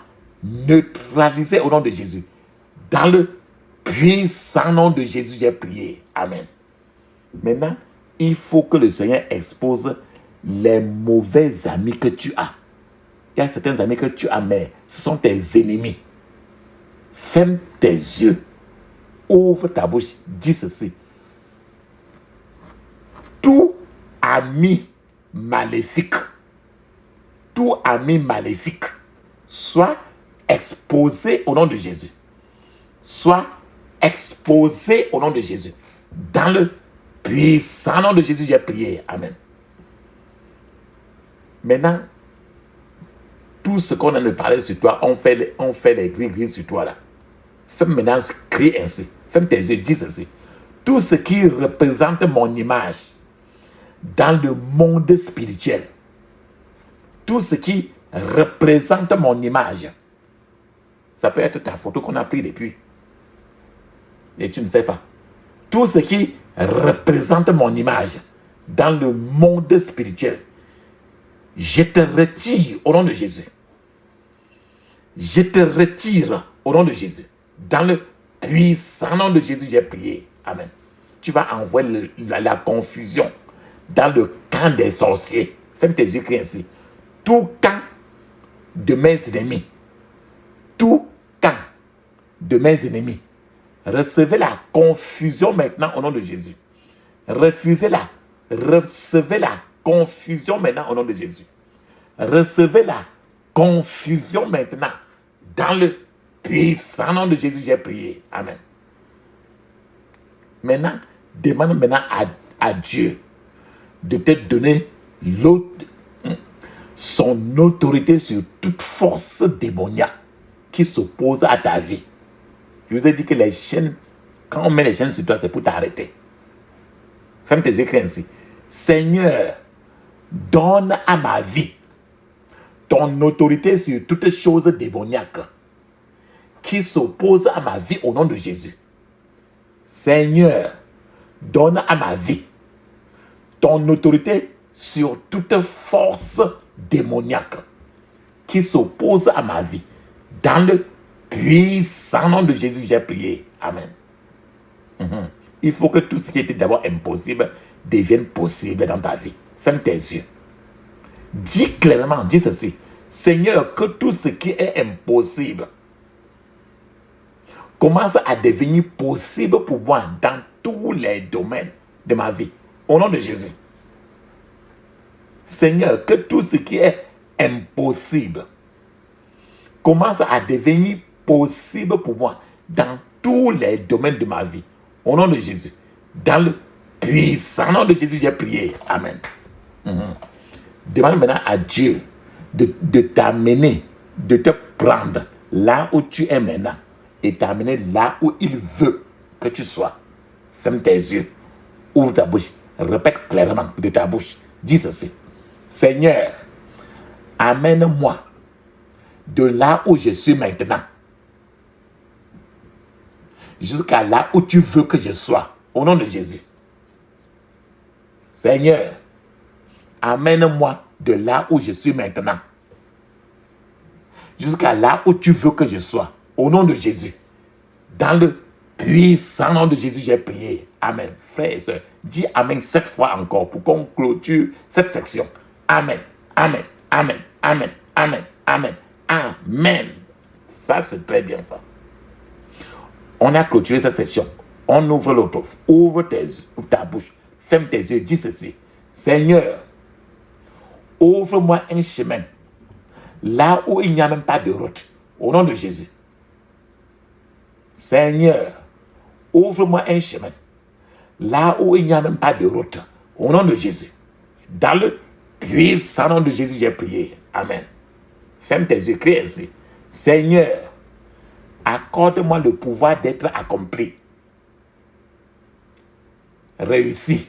neutralisé au nom de Jésus. Dans le puissant nom de Jésus, j'ai prié. Amen. Maintenant, il faut que le Seigneur expose les mauvais amis que tu as. Il y a certains amis que tu as, mais ce sont tes ennemis. Ferme tes yeux. Ouvre ta bouche. Dis ceci. Tout ami maléfique, soit exposé au nom de Jésus. Soit exposé au nom de Jésus. Dans le puissant nom de Jésus, j'ai prié. Amen. Maintenant, tout ce qu'on a de parler sur toi, on fait les gris sur toi là. Fais maintenant crie ainsi. Ferme tes yeux, dis ceci. Tout ce qui représente mon image dans le monde spirituel, tout ce qui représente mon image, ça peut être ta photo qu'on a prise depuis, et tu ne sais pas. Tout ce qui représente mon image dans le monde spirituel, je te retire au nom de Jésus. Je te retire au nom de Jésus. Dans le puissant nom de Jésus, j'ai prié. Amen. Tu vas envoyer la confusion dans le camp des sorciers. Ferme tes yeux, crie ainsi. Tout camp de mes ennemis. Tout camp de mes ennemis. Recevez la confusion maintenant au nom de Jésus. Recevez la confusion maintenant au nom de Jésus. Recevez la confusion maintenant. Dans le puissant nom de Jésus, j'ai prié. Amen. Maintenant, demande maintenant à Dieu de te donner son autorité sur toute force démoniaque qui s'oppose à ta vie. Je vous ai dit que les chaînes, quand on met les chaînes sur toi, c'est pour t'arrêter. Ferme tes yeux, crie ainsi. Seigneur, donne à ma vie ton autorité sur toutes choses démoniaques qui s'opposent à ma vie au nom de Jésus. Seigneur, donne à ma vie ton autorité sur toute force démoniaque qui s'oppose à ma vie. Dans le puissant nom de Jésus, j'ai prié. Amen. Il faut que tout ce qui était d'abord impossible devienne possible dans ta vie. Ferme tes yeux. Dis clairement, dis ceci. Seigneur, que tout ce qui est impossible commence à devenir possible pour moi dans tous les domaines de ma vie. Au nom de Jésus. Seigneur, que tout ce qui est impossible commence à devenir possible pour moi dans tous les domaines de ma vie. Au nom de Jésus. Dans le puissant nom de Jésus, j'ai prié. Amen. Demande maintenant à Dieu de t'amener, de te prendre là où tu es maintenant et t'amener là où il veut que tu sois. Ferme tes yeux. Ouvre ta bouche. Répète clairement de ta bouche. Dis ceci. Seigneur, amène-moi de là où je suis maintenant jusqu'à là où tu veux que je sois. Au nom de Jésus. Seigneur, amène-moi de là où je suis maintenant jusqu'à là où tu veux que je sois. Au nom de Jésus. Dans le puissant nom de Jésus, j'ai prié. Amen. Frères et sœurs, dis Amen 7 fois encore pour qu'on clôture cette section. Amen. Amen. Amen. Amen. Amen. Amen. Amen. Ça, c'est très bien ça. On a clôturé cette section. On ouvre l'autre. Ouvre ta bouche. Ferme tes yeux. Dis ceci. Seigneur, ouvre-moi un chemin là où il n'y a même pas de route. Au nom de Jésus. Seigneur, ouvre-moi un chemin là où il n'y a même pas de route. Au nom de Jésus. Dans le puissant nom de Jésus, j'ai prié. Amen. Ferme tes yeux, crie ainsi. Seigneur, accorde-moi le pouvoir d'être accompli, réussi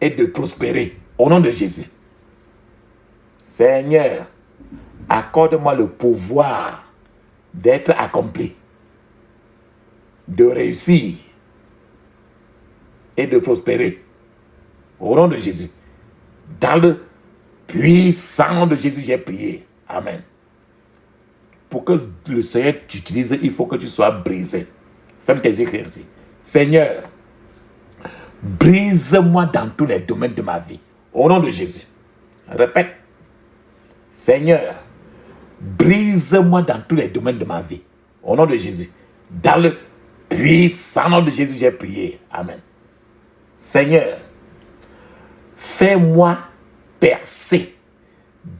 et de prospérer. Au nom de Jésus. Seigneur, accorde-moi le pouvoir d'être accompli, de réussir et de prospérer. Au nom de Jésus. Dans le puissant nom de Jésus, j'ai prié. Amen. Pour que le Seigneur t'utilise, il faut que tu sois brisé. Ferme tes yeux, crie ainsi. Seigneur, brise-moi dans tous les domaines de ma vie. Au nom de Jésus. Répète. Seigneur, brise-moi dans tous les domaines de ma vie. Au nom de Jésus. Dans le puissant nom de Jésus, j'ai prié. Amen. Seigneur, fais-moi percer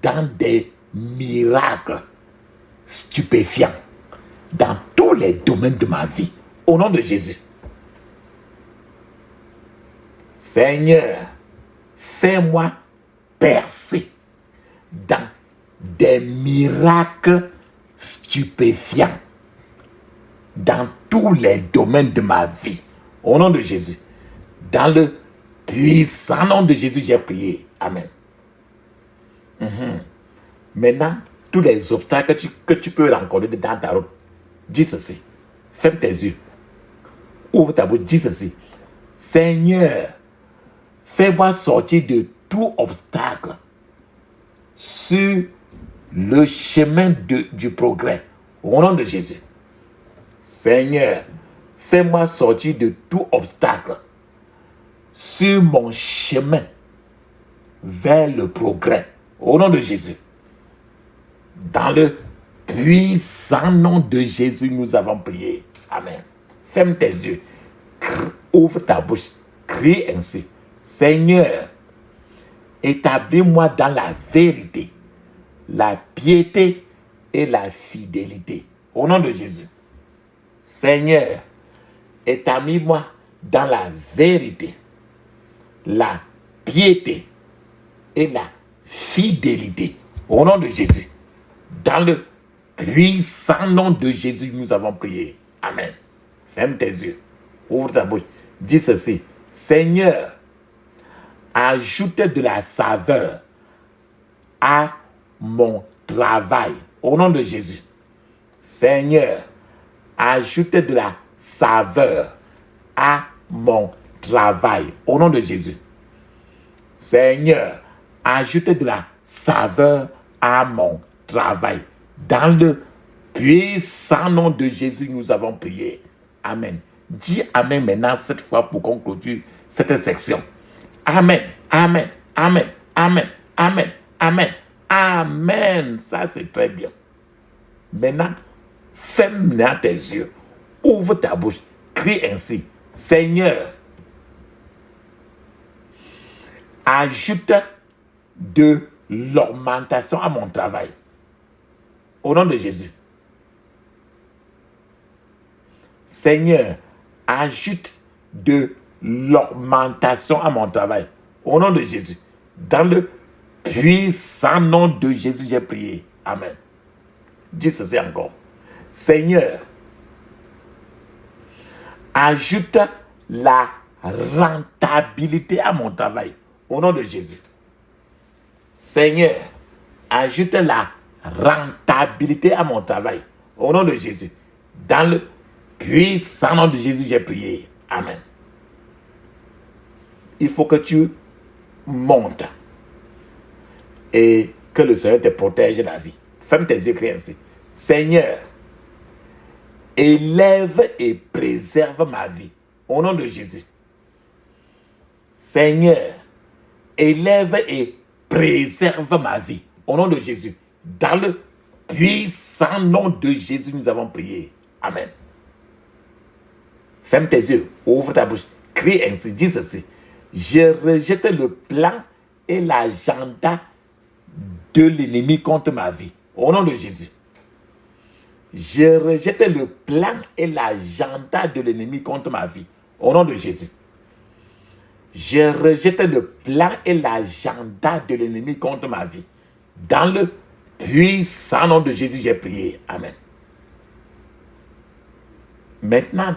dans des miracles stupéfiants dans tous les domaines de ma vie. Au nom de Jésus. Seigneur, fais-moi percer dans des miracles stupéfiants dans tous les domaines de ma vie. Au nom de Jésus. Dans le puissant nom de Jésus, j'ai prié. Amen. Maintenant, tous les obstacles que tu peux rencontrer dans ta route, dis ceci. Ferme tes yeux. Ouvre ta bouche, dis ceci. Seigneur, fais-moi sortir de tout obstacle sur le chemin du progrès. Au nom de Jésus. Seigneur, fais-moi sortir de tout obstacle sur mon chemin vers le progrès. Au nom de Jésus. Dans le puissant nom de Jésus, nous avons prié. Amen. Ferme tes yeux. Ouvre ta bouche. Crie ainsi. Seigneur, établis-moi dans la vérité, la piété et la fidélité. Au nom de Jésus. Seigneur, établis-moi dans la vérité, la piété et la fidélité. Au nom de Jésus. Dans le puissant nom de Jésus, nous avons prié. Amen. Ferme tes yeux. Ouvre ta bouche. Dis ceci. Seigneur, ajoute de la saveur à mon travail. Au nom de Jésus. Seigneur, ajoute de la saveur à mon travail. Au nom de Jésus. Seigneur, ajoute de la saveur à mon travail. Dans le puissant nom de Jésus, nous avons prié. Amen. Dis Amen maintenant, cette fois, pour qu'on clôture cette section. Amen, Amen, Amen, Amen, Amen, Amen, Amen. Ça, c'est très bien. Maintenant, ferme maintenant tes yeux. Ouvre ta bouche. Crie ainsi. Seigneur, ajoute de l'augmentation à mon travail. Au nom de Jésus. Seigneur, ajoute de l'augmentation à mon travail. Au nom de Jésus. Dans le puissant nom de Jésus, j'ai prié. Amen. Dis ceci encore. Seigneur, ajoute la rentabilité à mon travail. Au nom de Jésus. Seigneur, ajoute la rentabilité à mon travail. Au nom de Jésus. Dans le puissant nom de Jésus, j'ai prié. Amen. Il faut que tu montes et que le Seigneur te protège la vie. Ferme tes yeux, crie ainsi. Seigneur, élève et préserve ma vie. Au nom de Jésus. Seigneur, élève et préserve ma vie. Au nom de Jésus. Dans le puissant nom de Jésus, nous avons prié. Amen. Ferme tes yeux, ouvre ta bouche, crie ainsi, dis ceci. Je rejette le plan et l'agenda de l'ennemi contre ma vie. Au nom de Jésus. Je rejette le plan et l'agenda de l'ennemi contre ma vie. Au nom de Jésus. Je rejette le plan et l'agenda de l'ennemi contre ma vie. Dans le puissant nom de Jésus, j'ai prié. Amen. Maintenant,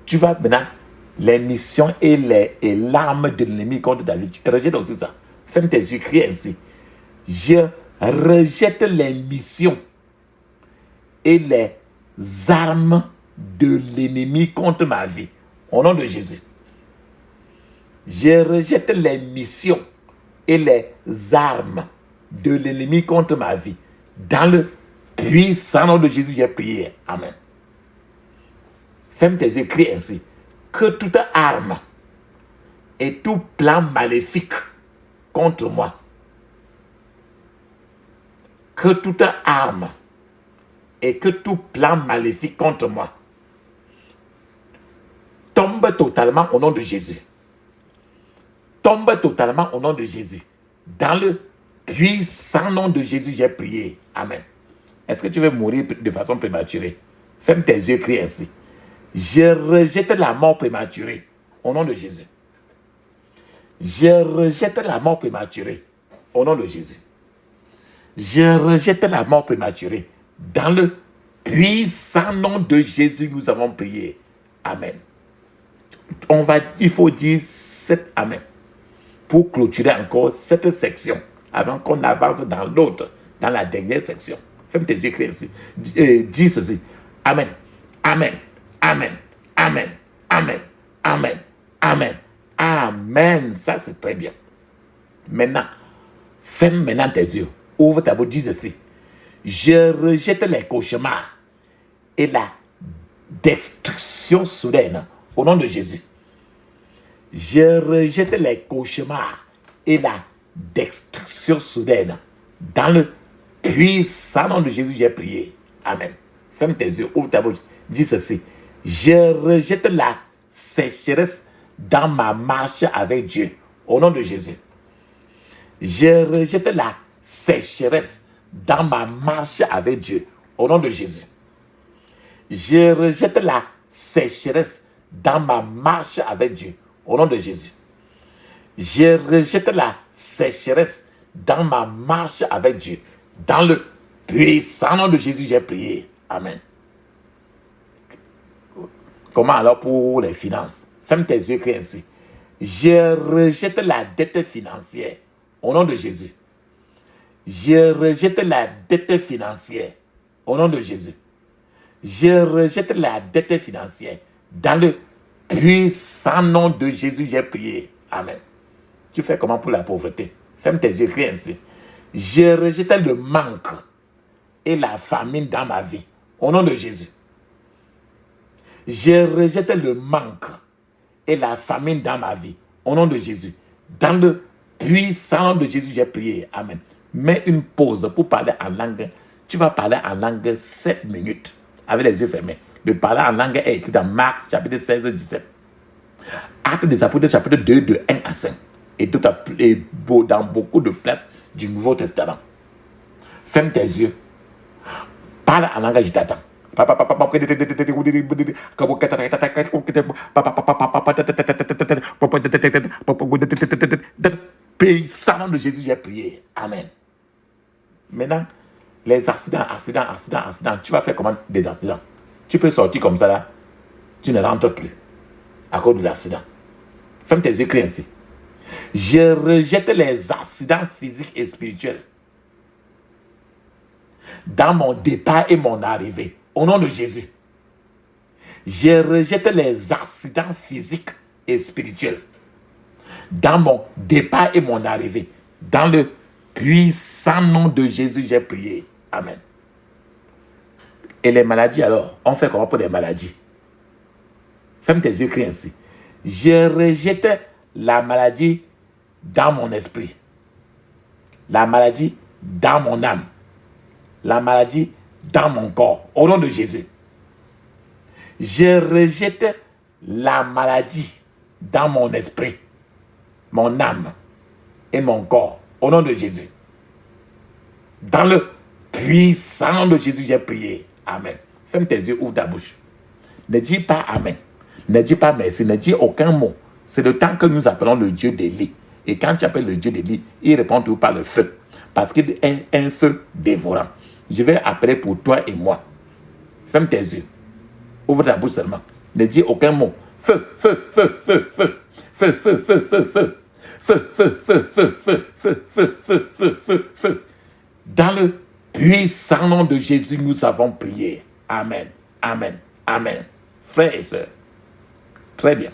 tu vas maintenant les missions et l'arme de l'ennemi contre ta vie. Tu rejettes aussi ça. Ferme tes yeux, crie ainsi. Je rejette les missions et les armes de l'ennemi contre ma vie. Au nom de Jésus. Je rejette les missions et les armes de l'ennemi contre ma vie. Dans le puissant nom de Jésus, j'ai prié. Amen. Ferme tes yeux, crie ainsi. Que toute arme et tout plan maléfique contre moi, que toute arme et que tout plan maléfique contre moi tombe totalement au nom de Jésus. Tombe totalement au nom de Jésus. Dans le puissant nom de Jésus, j'ai prié. Amen. Est-ce que tu veux mourir de façon prématurée? Ferme tes yeux, crie ainsi. Je rejette la mort prématurée au nom de Jésus. Je rejette la mort prématurée au nom de Jésus. Je rejette la mort prématurée. Dans le puissant nom de Jésus, nous avons prié. Amen. Il faut dire 7 Amen pour clôturer encore cette section avant qu'on avance dans l'autre, dans la dernière section. Ferme tes yeux, crie ainsi. Dis ceci. Amen. Amen. Amen. Amen. Amen. Amen. Amen. Amen. Ça, c'est très bien. Maintenant, ferme maintenant tes yeux. Ouvre ta bouche, dis ceci. Je rejette les cauchemars et la destruction soudaine au nom de Jésus. Je rejette les cauchemars et la destruction soudaine. Dans le puissant nom de Jésus, j'ai prié. Amen. Ferme tes yeux, ouvre ta bouche, dis ceci. Je rejette la sécheresse dans ma marche avec Dieu. Au nom de Jésus. Je rejette la sécheresse dans ma marche avec Dieu. Au nom de Jésus. Je rejette la sécheresse dans ma marche avec Dieu. Au nom de Jésus. Je rejette la sécheresse dans ma marche avec Dieu. Dans le puissant nom de Jésus, j'ai prié. Amen. Comment alors pour les finances? Ferme tes yeux, crie ainsi. Je rejette la dette financière. Au nom de Jésus. Je rejette la dette financière. Au nom de Jésus. Je rejette la dette financière. Dans le puissant nom de Jésus, j'ai prié. Amen. Tu fais comment pour la pauvreté? Ferme tes yeux, crie ainsi. Je rejette le manque et la famine dans ma vie. Au nom de Jésus. Je rejette le manque et la famine dans ma vie. Au nom de Jésus. Dans le puissant nom de Jésus, j'ai prié. Amen. Mets une pause pour parler en langue. Tu vas parler en langue 7 minutes. Avec les yeux fermés. Le parler en langue est écrit dans Marc chapitre 16, 17. Actes des Apôtres chapitre 2, de 1 à 5. Et dans beaucoup de places du Nouveau Testament. Ferme tes yeux. Parle en langue, je t'attends. Puissant de Jésus, j'ai prié. Amen. Maintenant, les accidents. Tu vas faire comment des accidents? Tu peux sortir comme ça là. Tu ne rentres plus. À cause de l'accident. Ferme tes yeux, crie ainsi. Je rejette les accidents physiques et spirituels dans mon départ et mon arrivée. Au nom de Jésus. Je rejette les accidents physiques et spirituels dans mon départ et mon arrivée. Dans le puissant nom de Jésus, j'ai prié. Amen. Et les maladies alors? On fait comment pour les maladies? Ferme tes yeux, crie ainsi. Je rejette la maladie dans mon esprit. La maladie dans mon âme. La maladie dans mon corps. Au nom de Jésus. Je rejette la maladie dans mon esprit, mon âme et mon corps. Au nom de Jésus. Dans le puissant nom de Jésus, j'ai prié. Amen. Ferme tes yeux, ouvre ta bouche. Ne dis pas Amen. Ne dis pas merci. Ne dis aucun mot. C'est le temps que nous appelons le Dieu d'Élie. Et quand tu appelles le Dieu d'Élie, il répond tout par le feu. Parce qu'il est un feu dévorant. Je vais appeler pour toi et moi. Ferme tes yeux. Ouvre ta bouche seulement. Ne dis aucun mot. Feu, feu, feu, feu, feu. Feu, feu, feu, feu, feu. Feu, feu, feu, feu, feu, feu, feu, feu, feu, feu, feu. Dans le puissant nom de Jésus, nous avons prié. Amen. Amen. Amen. Frères et sœurs. Très bien.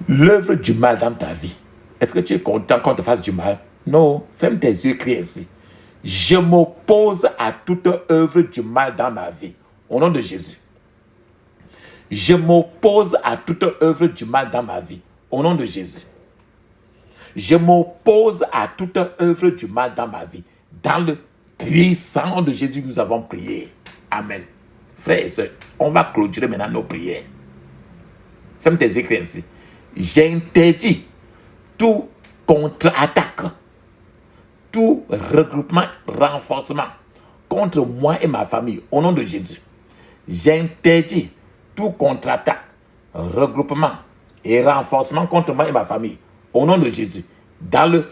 L'œuvre du mal dans ta vie. Est-ce que tu es content qu'on te fasse du mal? Non. Ferme tes yeux, crie ainsi. Je m'oppose à toute œuvre du mal dans ma vie. Au nom de Jésus. Je m'oppose à toute œuvre du mal dans ma vie. Au nom de Jésus. Je m'oppose à toute œuvre du mal dans ma vie. Dans le puissant nom de Jésus, nous avons prié. Amen. Frères et sœurs, on va clôturer maintenant nos prières. Ferme tes écrits ainsi. J'interdis tout contre-attaque, tout regroupement, renforcement contre moi et ma famille, au nom de Jésus. J'interdis tout contre-attaque, regroupement et renforcement contre moi et ma famille, au nom de Jésus. Dans le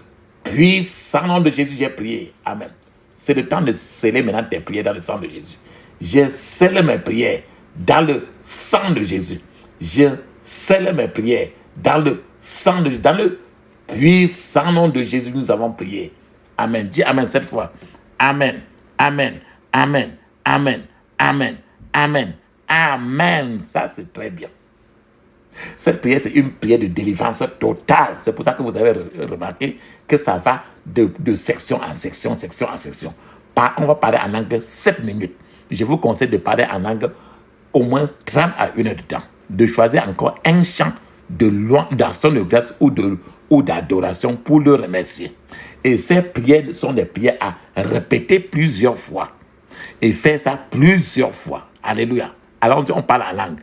puissant nom de Jésus, j'ai prié. Amen. C'est le temps de sceller maintenant tes prières dans le sang de Jésus. Je scelle mes prières dans le sang de Jésus. Je scelle mes prières dans le sang de Jésus. Dans le puissant nom de Jésus, nous avons prié. Amen. Dis Amen cette fois. Amen. Amen. Amen. Amen. Amen. Amen. Amen. Ça, c'est très bien. Cette prière, c'est une prière de délivrance totale. C'est pour ça que vous avez remarqué que ça va de section en section, section en section. On va parler en langue 7 minutes. Je vous conseille de parler en langue au moins 30 à 1 heure de temps. De choisir encore un chant d'action de grâce ou d'adoration pour le remercier. Et ces prières sont des prières à répéter plusieurs fois. Et faire ça plusieurs fois. Alléluia. Alors on parle en langue.